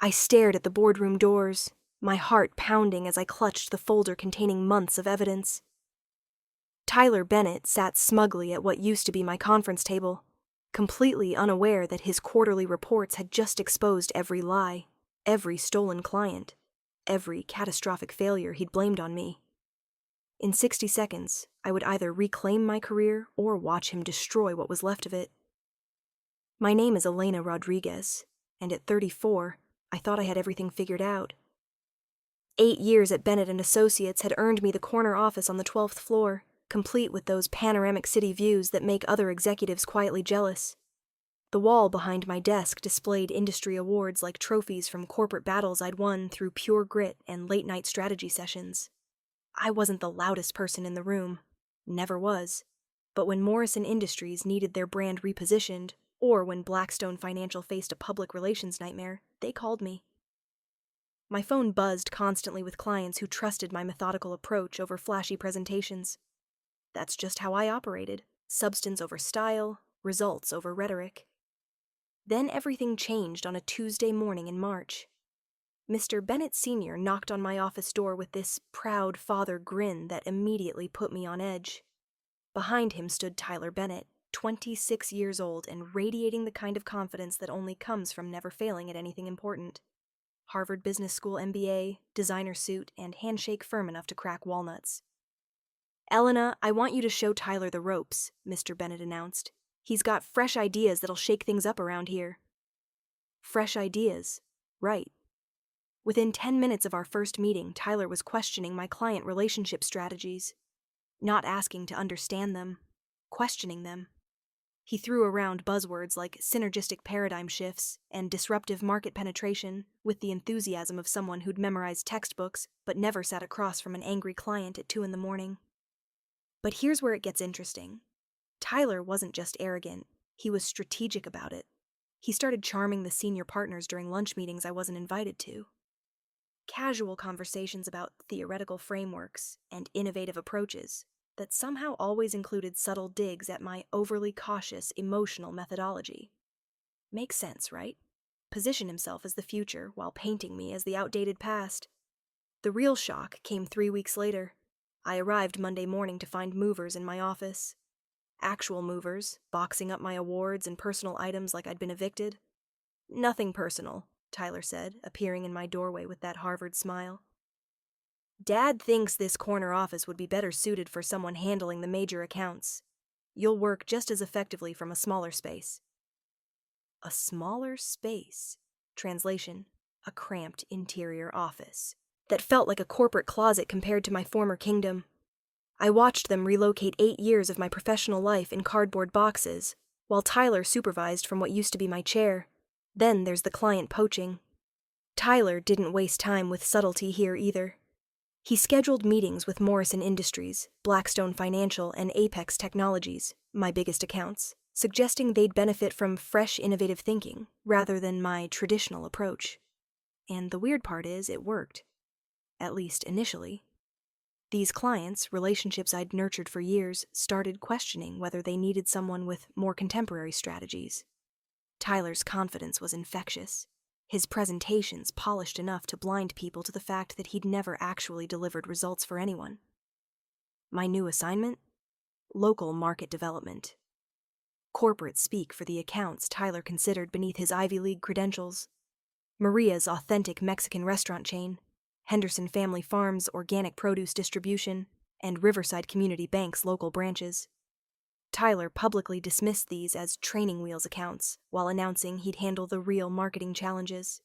I stared at the boardroom doors, my heart pounding as I clutched the folder containing months of evidence. Tyler Bennett sat smugly at what used to be my conference table, completely unaware that his quarterly reports had just exposed every lie, every stolen client, every catastrophic failure he'd blamed on me. In 60 seconds, I would either reclaim my career or watch him destroy what was left of it. My name is Elena Rodriguez, and at 34, I thought I had everything figured out. 8 years at Bennett & Associates had earned me the corner office on the 12th floor, complete with those panoramic city views that make other executives quietly jealous. The wall behind my desk displayed industry awards like trophies from corporate battles I'd won through pure grit and late-night strategy sessions. I wasn't the loudest person in the room. Never was. But when Morrison Industries needed their brand repositioned, or when Blackstone Financial faced a public relations nightmare, they called me. My phone buzzed constantly with clients who trusted my methodical approach over flashy presentations. That's just how I operated. Substance over style, results over rhetoric. Then everything changed on a Tuesday morning in March. Mr. Bennett Sr. knocked on my office door with this proud father grin that immediately put me on edge. Behind him stood Tyler Bennett, 26 years old and radiating the kind of confidence that only comes from never failing at anything important. Harvard Business School MBA, designer suit, and handshake firm enough to crack walnuts. "Elena, I want you to show Tyler the ropes," Mr. Bennett announced. "He's got fresh ideas that'll shake things up around here." Fresh ideas. Right. Within 10 minutes of our first meeting, Tyler was questioning my client relationship strategies. Not asking to understand them, questioning them. He threw around buzzwords like synergistic paradigm shifts and disruptive market penetration with the enthusiasm of someone who'd memorized textbooks but never sat across from an angry client at 2 a.m. But here's where it gets interesting. Tyler wasn't just arrogant, he was strategic about it. He started charming the senior partners during lunch meetings I wasn't invited to. Casual conversations about theoretical frameworks and innovative approaches that somehow always included subtle digs at my overly cautious emotional methodology. Makes sense, right? Position himself as the future while painting me as the outdated past. The real shock came 3 weeks later. I arrived Monday morning to find movers in my office. Actual movers, boxing up my awards and personal items like I'd been evicted. "Nothing personal," Tyler said, appearing in my doorway with that Harvard smile. "Dad thinks this corner office would be better suited for someone handling the major accounts. You'll work just as effectively from a smaller space." A smaller space. Translation: a cramped interior office. That felt like a corporate closet compared to my former kingdom. I watched them relocate 8 years of my professional life in cardboard boxes, while Tyler supervised from what used to be my chair. Then there's the client poaching. Tyler didn't waste time with subtlety here either. He scheduled meetings with Morrison Industries, Blackstone Financial, and Apex Technologies, my biggest accounts, suggesting they'd benefit from fresh, innovative thinking rather than my traditional approach. And the weird part is, it worked. At least initially. These clients, relationships I'd nurtured for years, started questioning whether they needed someone with more contemporary strategies. Tyler's confidence was infectious. His presentations polished enough to blind people to the fact that he'd never actually delivered results for anyone. My new assignment? Local market development. Corporate speak for the accounts Tyler considered beneath his Ivy League credentials. Maria's authentic Mexican restaurant chain, Henderson Family Farms organic produce distribution, and Riverside Community Bank's local branches. Tyler publicly dismissed these as training wheels accounts, while announcing he'd handle the real marketing challenges.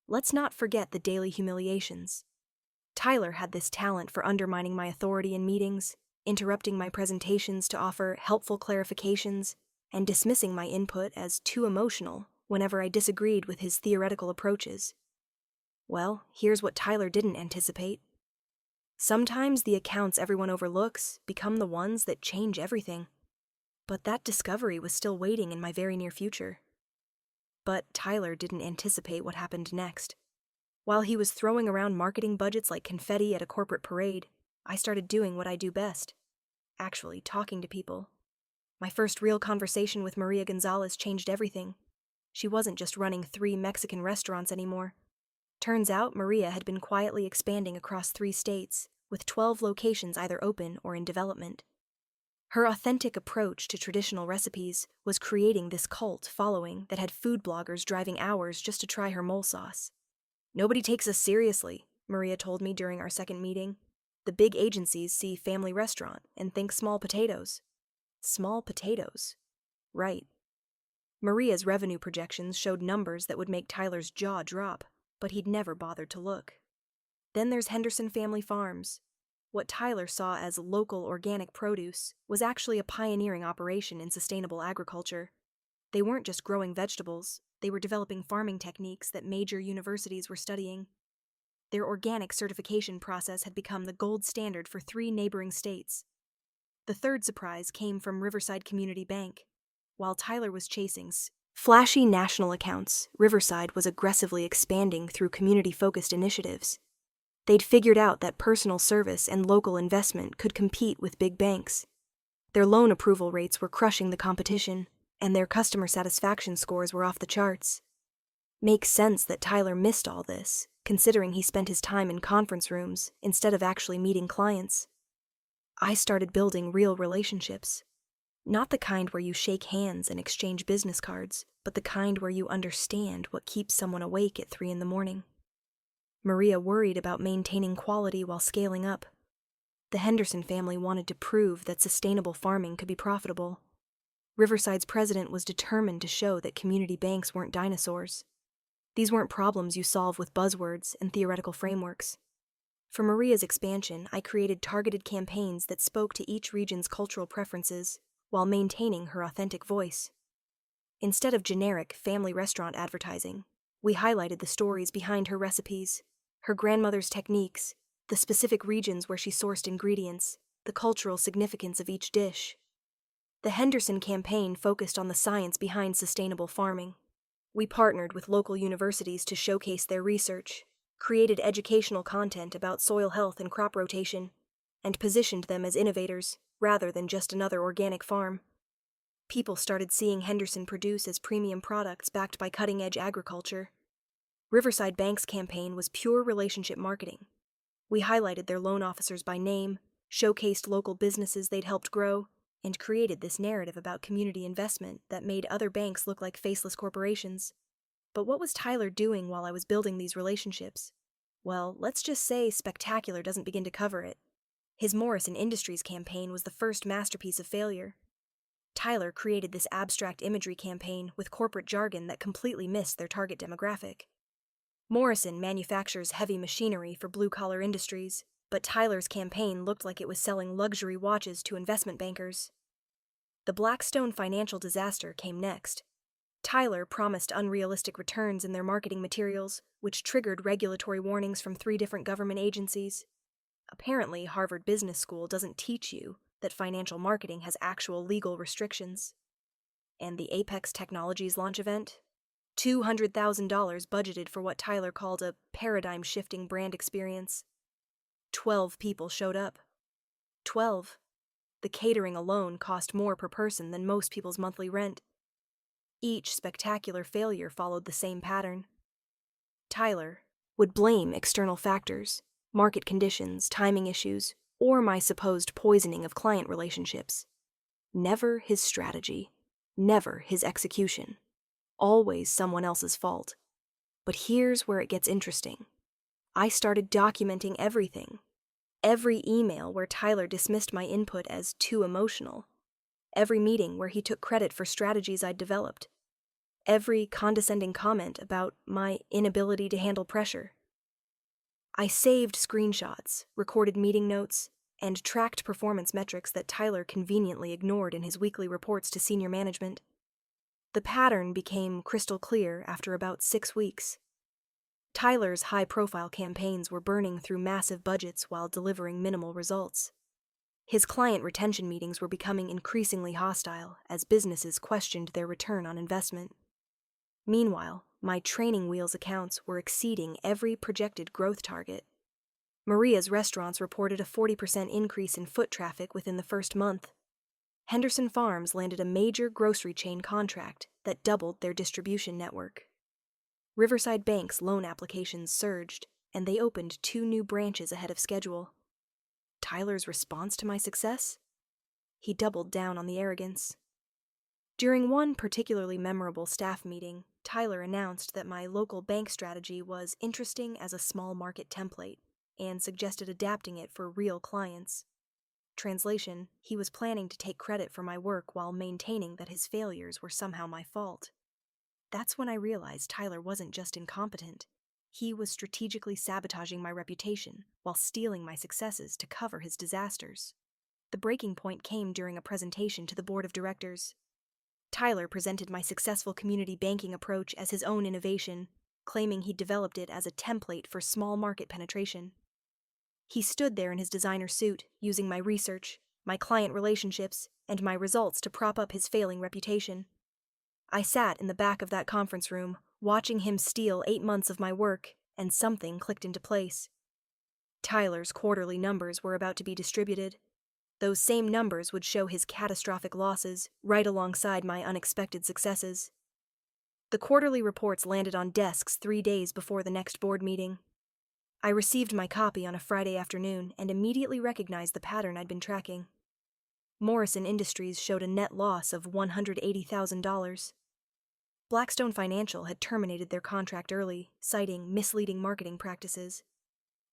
Let's not forget the daily humiliations. Tyler had this talent for undermining my authority in meetings, interrupting my presentations to offer helpful clarifications, and dismissing my input as too emotional whenever I disagreed with his theoretical approaches. Well, here's what Tyler didn't anticipate. Sometimes the accounts everyone overlooks become the ones that change everything. But that discovery was still waiting in my very near future. But Tyler didn't anticipate what happened next. While he was throwing around marketing budgets like confetti at a corporate parade, I started doing what I do best. Actually, talking to people. My first real conversation with Maria Gonzalez changed everything. She wasn't just running 3 Mexican restaurants anymore. Turns out Maria had been quietly expanding across 3 states, with 12 locations either open or in development. Her authentic approach to traditional recipes was creating this cult following that had food bloggers driving hours just to try her mole sauce. "Nobody takes us seriously," Maria told me during our second meeting. "The big agencies see family restaurant and think small potatoes." Small potatoes. Right. Maria's revenue projections showed numbers that would make Tyler's jaw drop, but he'd never bothered to look. Then there's Henderson Family Farms. What Tyler saw as local organic produce was actually a pioneering operation in sustainable agriculture. They weren't just growing vegetables, they were developing farming techniques that major universities were studying. Their organic certification process had become the gold standard for 3 neighboring states. The third surprise came from Riverside Community Bank. While Tyler was chasing flashy national accounts, Riverside was aggressively expanding through community-focused initiatives. They'd figured out that personal service and local investment could compete with big banks. Their loan approval rates were crushing the competition, and their customer satisfaction scores were off the charts. Makes sense that Tyler missed all this, considering he spent his time in conference rooms instead of actually meeting clients. I started building real relationships. Not the kind where you shake hands and exchange business cards, but the kind where you understand what keeps someone awake at 3 a.m. Maria worried about maintaining quality while scaling up. The Henderson family wanted to prove that sustainable farming could be profitable. Riverside's president was determined to show that community banks weren't dinosaurs. These weren't problems you solve with buzzwords and theoretical frameworks. For Maria's expansion, I created targeted campaigns that spoke to each region's cultural preferences while maintaining her authentic voice. Instead of generic family restaurant advertising, we highlighted the stories behind her recipes, her grandmother's techniques, the specific regions where she sourced ingredients, the cultural significance of each dish. The Henderson campaign focused on the science behind sustainable farming. We partnered with local universities to showcase their research, created educational content about soil health and crop rotation, and positioned them as innovators rather than just another organic farm. People started seeing Henderson produce as premium products backed by cutting-edge agriculture. Riverside Bank's campaign was pure relationship marketing. We highlighted their loan officers by name, showcased local businesses they'd helped grow, and created this narrative about community investment that made other banks look like faceless corporations. But what was Tyler doing while I was building these relationships? Well, let's just say spectacular doesn't begin to cover it. His Morrison Industries campaign was the first masterpiece of failure. Tyler created this abstract imagery campaign with corporate jargon that completely missed their target demographic. Morrison manufactures heavy machinery for blue-collar industries, but Tyler's campaign looked like it was selling luxury watches to investment bankers. The Blackstone financial disaster came next. Tyler promised unrealistic returns in their marketing materials, which triggered regulatory warnings from 3 different government agencies. Apparently, Harvard Business School doesn't teach you that financial marketing has actual legal restrictions. And the Apex Technologies launch event? $200,000 budgeted for what Tyler called a paradigm-shifting brand experience. 12 people showed up. 12. The catering alone cost more per person than most people's monthly rent. Each spectacular failure followed the same pattern. Tyler would blame external factors, market conditions, timing issues, or my supposed poisoning of client relationships. Never his strategy, never his execution. Always someone else's fault. But here's where it gets interesting. I started documenting everything. Every email where Tyler dismissed my input as too emotional. Every meeting where he took credit for strategies I'd developed. Every condescending comment about my inability to handle pressure. I saved screenshots, recorded meeting notes, and tracked performance metrics that Tyler conveniently ignored in his weekly reports to senior management. The pattern became crystal clear after about 6 weeks. Tyler's high-profile campaigns were burning through massive budgets while delivering minimal results. His client retention meetings were becoming increasingly hostile as businesses questioned their return on investment. Meanwhile, my training wheels accounts were exceeding every projected growth target. Maria's restaurants reported a 40% increase in foot traffic within the first month. Henderson Farms landed a major grocery chain contract that doubled their distribution network. Riverside Bank's loan applications surged, and they opened 2 new branches ahead of schedule. Tyler's response to my success? He doubled down on the arrogance. During one particularly memorable staff meeting, Tyler announced that my local bank strategy was interesting as a small market template and suggested adapting it for real clients. Translation, he was planning to take credit for my work while maintaining that his failures were somehow my fault. That's when I realized Tyler wasn't just incompetent. He was strategically sabotaging my reputation while stealing my successes to cover his disasters. The breaking point came during a presentation to the board of directors. Tyler presented my successful community banking approach as his own innovation, claiming he'd developed it as a template for small market penetration. He stood there in his designer suit, using my research, my client relationships, and my results to prop up his failing reputation. I sat in the back of that conference room, watching him steal 8 months of my work, and something clicked into place. Tyler's quarterly numbers were about to be distributed. Those same numbers would show his catastrophic losses, right alongside my unexpected successes. The quarterly reports landed on desks 3 days before the next board meeting. I received my copy on a Friday afternoon and immediately recognized the pattern I'd been tracking. Morrison Industries showed a net loss of $180,000. Blackstone Financial had terminated their contract early, citing misleading marketing practices.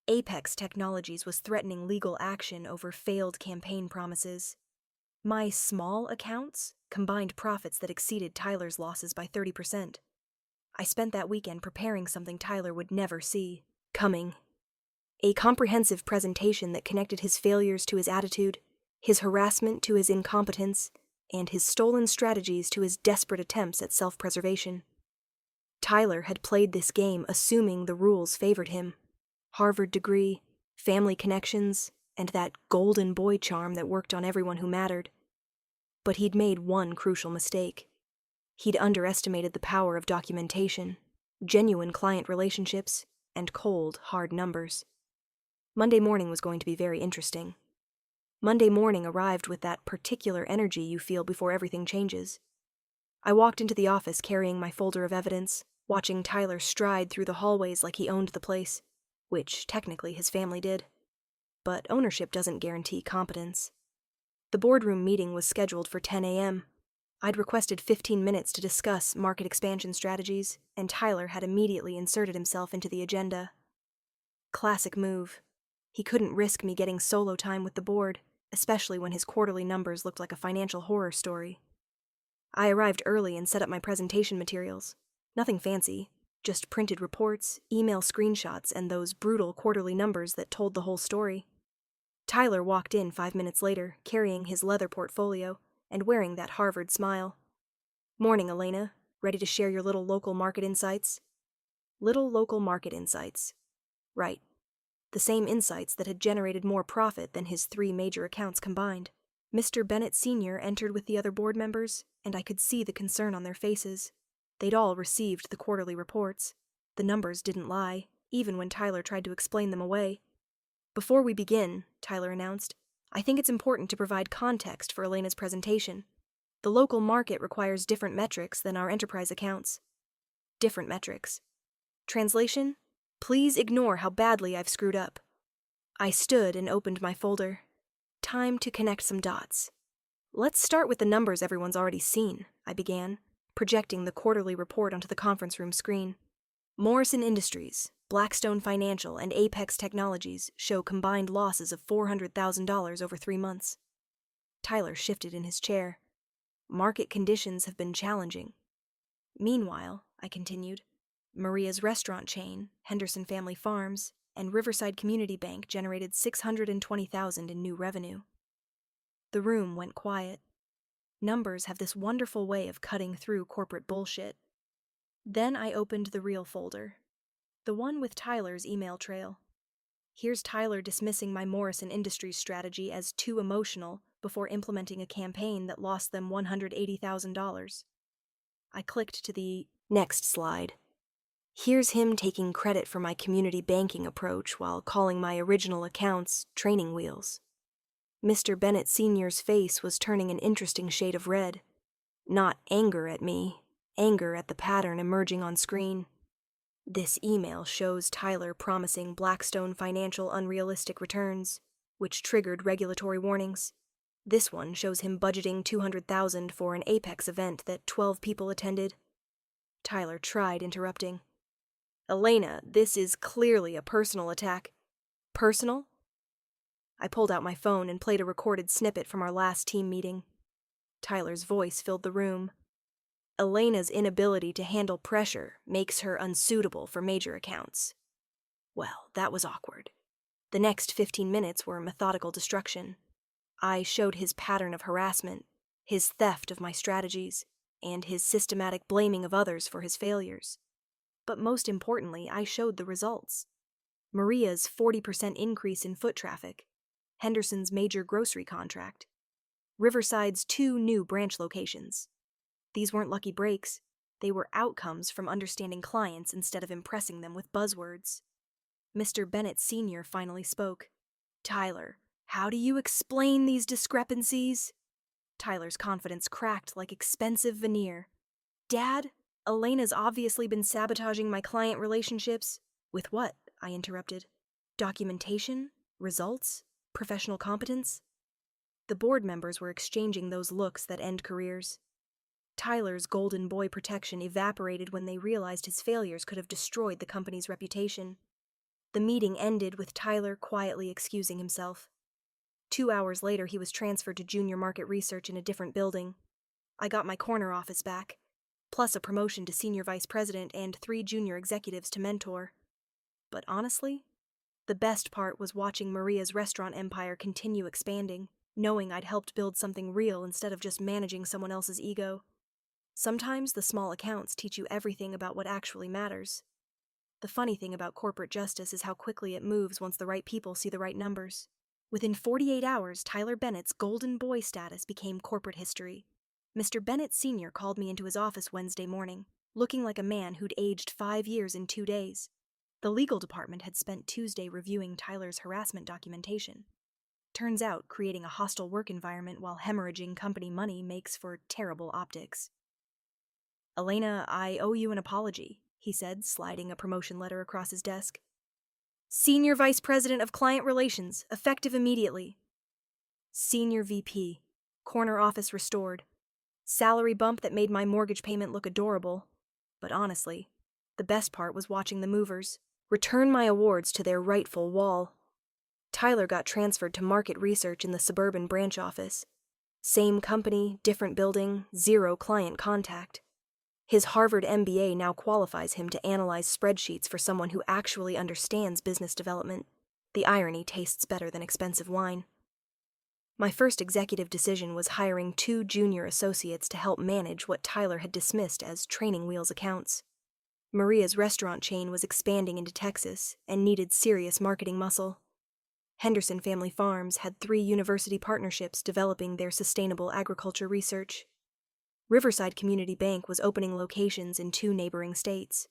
Apex Technologies was threatening legal action over failed campaign promises. My small accounts combined profits that exceeded Tyler's losses by 30%. I spent that weekend preparing something Tyler would never see coming. A comprehensive presentation that connected his failures to his attitude, his harassment to his incompetence, and his stolen strategies to his desperate attempts at self-preservation. Tyler had played this game assuming the rules favored him. Harvard degree, family connections, and that golden boy charm that worked on everyone who mattered. But he'd made one crucial mistake. He'd underestimated the power of documentation, genuine client relationships, and cold, hard numbers. Monday morning was going to be very interesting. Monday morning arrived with that particular energy you feel before everything changes. I walked into the office carrying my folder of evidence, watching Tyler stride through the hallways like he owned the place, which technically his family did. But ownership doesn't guarantee competence. The boardroom meeting was scheduled for 10 a.m. I'd requested 15 minutes to discuss market expansion strategies, and Tyler had immediately inserted himself into the agenda. Classic move. He couldn't risk me getting solo time with the board, especially when his quarterly numbers looked like a financial horror story. I arrived early and set up my presentation materials. Nothing fancy, just printed reports, email screenshots, and those brutal quarterly numbers that told the whole story. Tyler walked in 5 minutes later, carrying his leather portfolio and wearing that Harvard smile. "Morning, Elena. Ready to share your little local market insights?" Little local market insights. Right. The same insights that had generated more profit than his 3 major accounts combined. Mr. Bennett Sr. entered with the other board members, and I could see the concern on their faces. They'd all received the quarterly reports. The numbers didn't lie, even when Tyler tried to explain them away. "Before we begin," Tyler announced, "I think it's important to provide context for Elena's presentation. The local market requires different metrics than our enterprise accounts." Different metrics. Translation? Please ignore how badly I've screwed up. I stood and opened my folder. Time to connect some dots. "Let's start with the numbers everyone's already seen," I began, projecting the quarterly report onto the conference room screen. Morrison Industries, Blackstone Financial, and Apex Technologies show combined losses of $400,000 over 3 months. Tyler shifted in his chair. "Market conditions have been challenging. Meanwhile," I continued, "Maria's restaurant chain, Henderson Family Farms, and Riverside Community Bank generated $620,000 in new revenue." The room went quiet. Numbers have this wonderful way of cutting through corporate bullshit. Then I opened the real folder, the one with Tyler's email trail. Here's Tyler dismissing my Morrison Industries strategy as too emotional before implementing a campaign that lost them $180,000. I clicked to the next slide. Here's him taking credit for my community banking approach while calling my original accounts training wheels. Mr. Bennett Sr.'s face was turning an interesting shade of red. Not anger at me, anger at the pattern emerging on screen. This email shows Tyler promising Blackstone Financial unrealistic returns, which triggered regulatory warnings. This one shows him budgeting $200,000 for an Apex event that 12 people attended. Tyler tried interrupting. Elena, this is clearly a personal attack. Personal? I pulled out my phone and played a recorded snippet from our last team meeting. Tyler's voice filled the room. Elena's inability to handle pressure makes her unsuitable for major accounts. Well, that was awkward. The next 15 minutes were methodical destruction. I showed his pattern of harassment, his theft of my strategies, and his systematic blaming of others for his failures. But most importantly, I showed the results. Maria's 40% increase in foot traffic, Henderson's major grocery contract, Riverside's 2 new branch locations. These weren't lucky breaks. They were outcomes from understanding clients instead of impressing them with buzzwords. Mr. Bennett Sr. finally spoke. Tyler, how do you explain these discrepancies? Tyler's confidence cracked like expensive veneer. Dad, Elena's obviously been sabotaging my client relationships. With what? I interrupted. Documentation? Results? Professional competence? The board members were exchanging those looks that end careers. Tyler's golden boy protection evaporated when they realized his failures could have destroyed the company's reputation. The meeting ended with Tyler quietly excusing himself. 2 hours later, he was transferred to junior market research in a different building. I got my corner office back, plus a promotion to senior vice president and 3 junior executives to mentor. But honestly, the best part was watching Maria's restaurant empire continue expanding, knowing I'd helped build something real instead of just managing someone else's ego. Sometimes the small accounts teach you everything about what actually matters. The funny thing about corporate justice is how quickly it moves once the right people see the right numbers. Within 48 hours, Tyler Bennett's golden boy status became corporate history. Mr. Bennett Sr. called me into his office Wednesday morning, looking like a man who'd aged 5 years in 2 days. The legal department had spent Tuesday reviewing Tyler's harassment documentation. Turns out, creating a hostile work environment while hemorrhaging company money makes for terrible optics. Elena, I owe you an apology, he said, sliding a promotion letter across his desk. Senior Vice President of Client Relations, effective immediately. Senior VP, corner office restored. Salary bump that made my mortgage payment look adorable. But honestly, the best part was watching the movers return my awards to their rightful wall. Tyler got transferred to market research in the suburban branch office. Same company, different building, 0 client contact. His Harvard MBA now qualifies him to analyze spreadsheets for someone who actually understands business development. The irony tastes better than expensive wine. My first executive decision was hiring 2 junior associates to help manage what Tyler had dismissed as training wheels accounts. Maria's restaurant chain was expanding into Texas and needed serious marketing muscle. Henderson Family Farms had 3 university partnerships developing their sustainable agriculture research. Riverside Community Bank was opening locations in 2 neighboring states.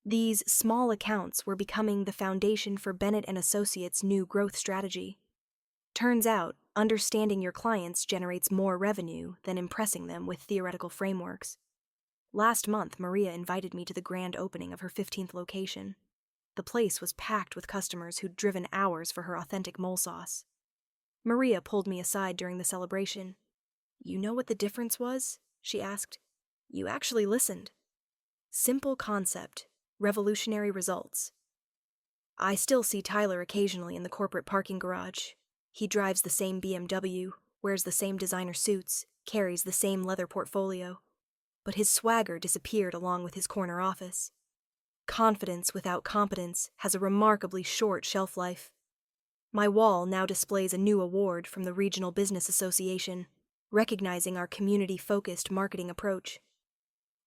These small accounts were becoming the foundation for Bennett & Associates' new growth strategy. Turns out, understanding your clients generates more revenue than impressing them with theoretical frameworks. Last month, Maria invited me to the grand opening of her 15th location. The place was packed with customers who'd driven hours for her authentic mole sauce. Maria pulled me aside during the celebration. You know what the difference was? She asked. You actually listened. Simple concept, revolutionary results. I still see Tyler occasionally in the corporate parking garage. He drives the same BMW, wears the same designer suits, carries the same leather portfolio. But his swagger disappeared along with his corner office. Confidence without competence has a remarkably short shelf life. My wall now displays a new award from the Regional Business Association, recognizing our community-focused marketing approach.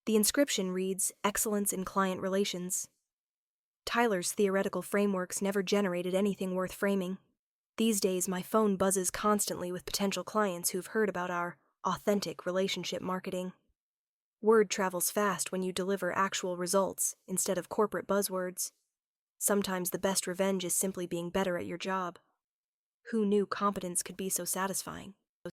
The inscription reads, Excellence in Client Relations. Tyler's theoretical frameworks never generated anything worth framing. These days, my phone buzzes constantly with potential clients who've heard about our authentic relationship marketing. Word travels fast when you deliver actual results instead of corporate buzzwords. Sometimes the best revenge is simply being better at your job. Who knew competence could be so satisfying?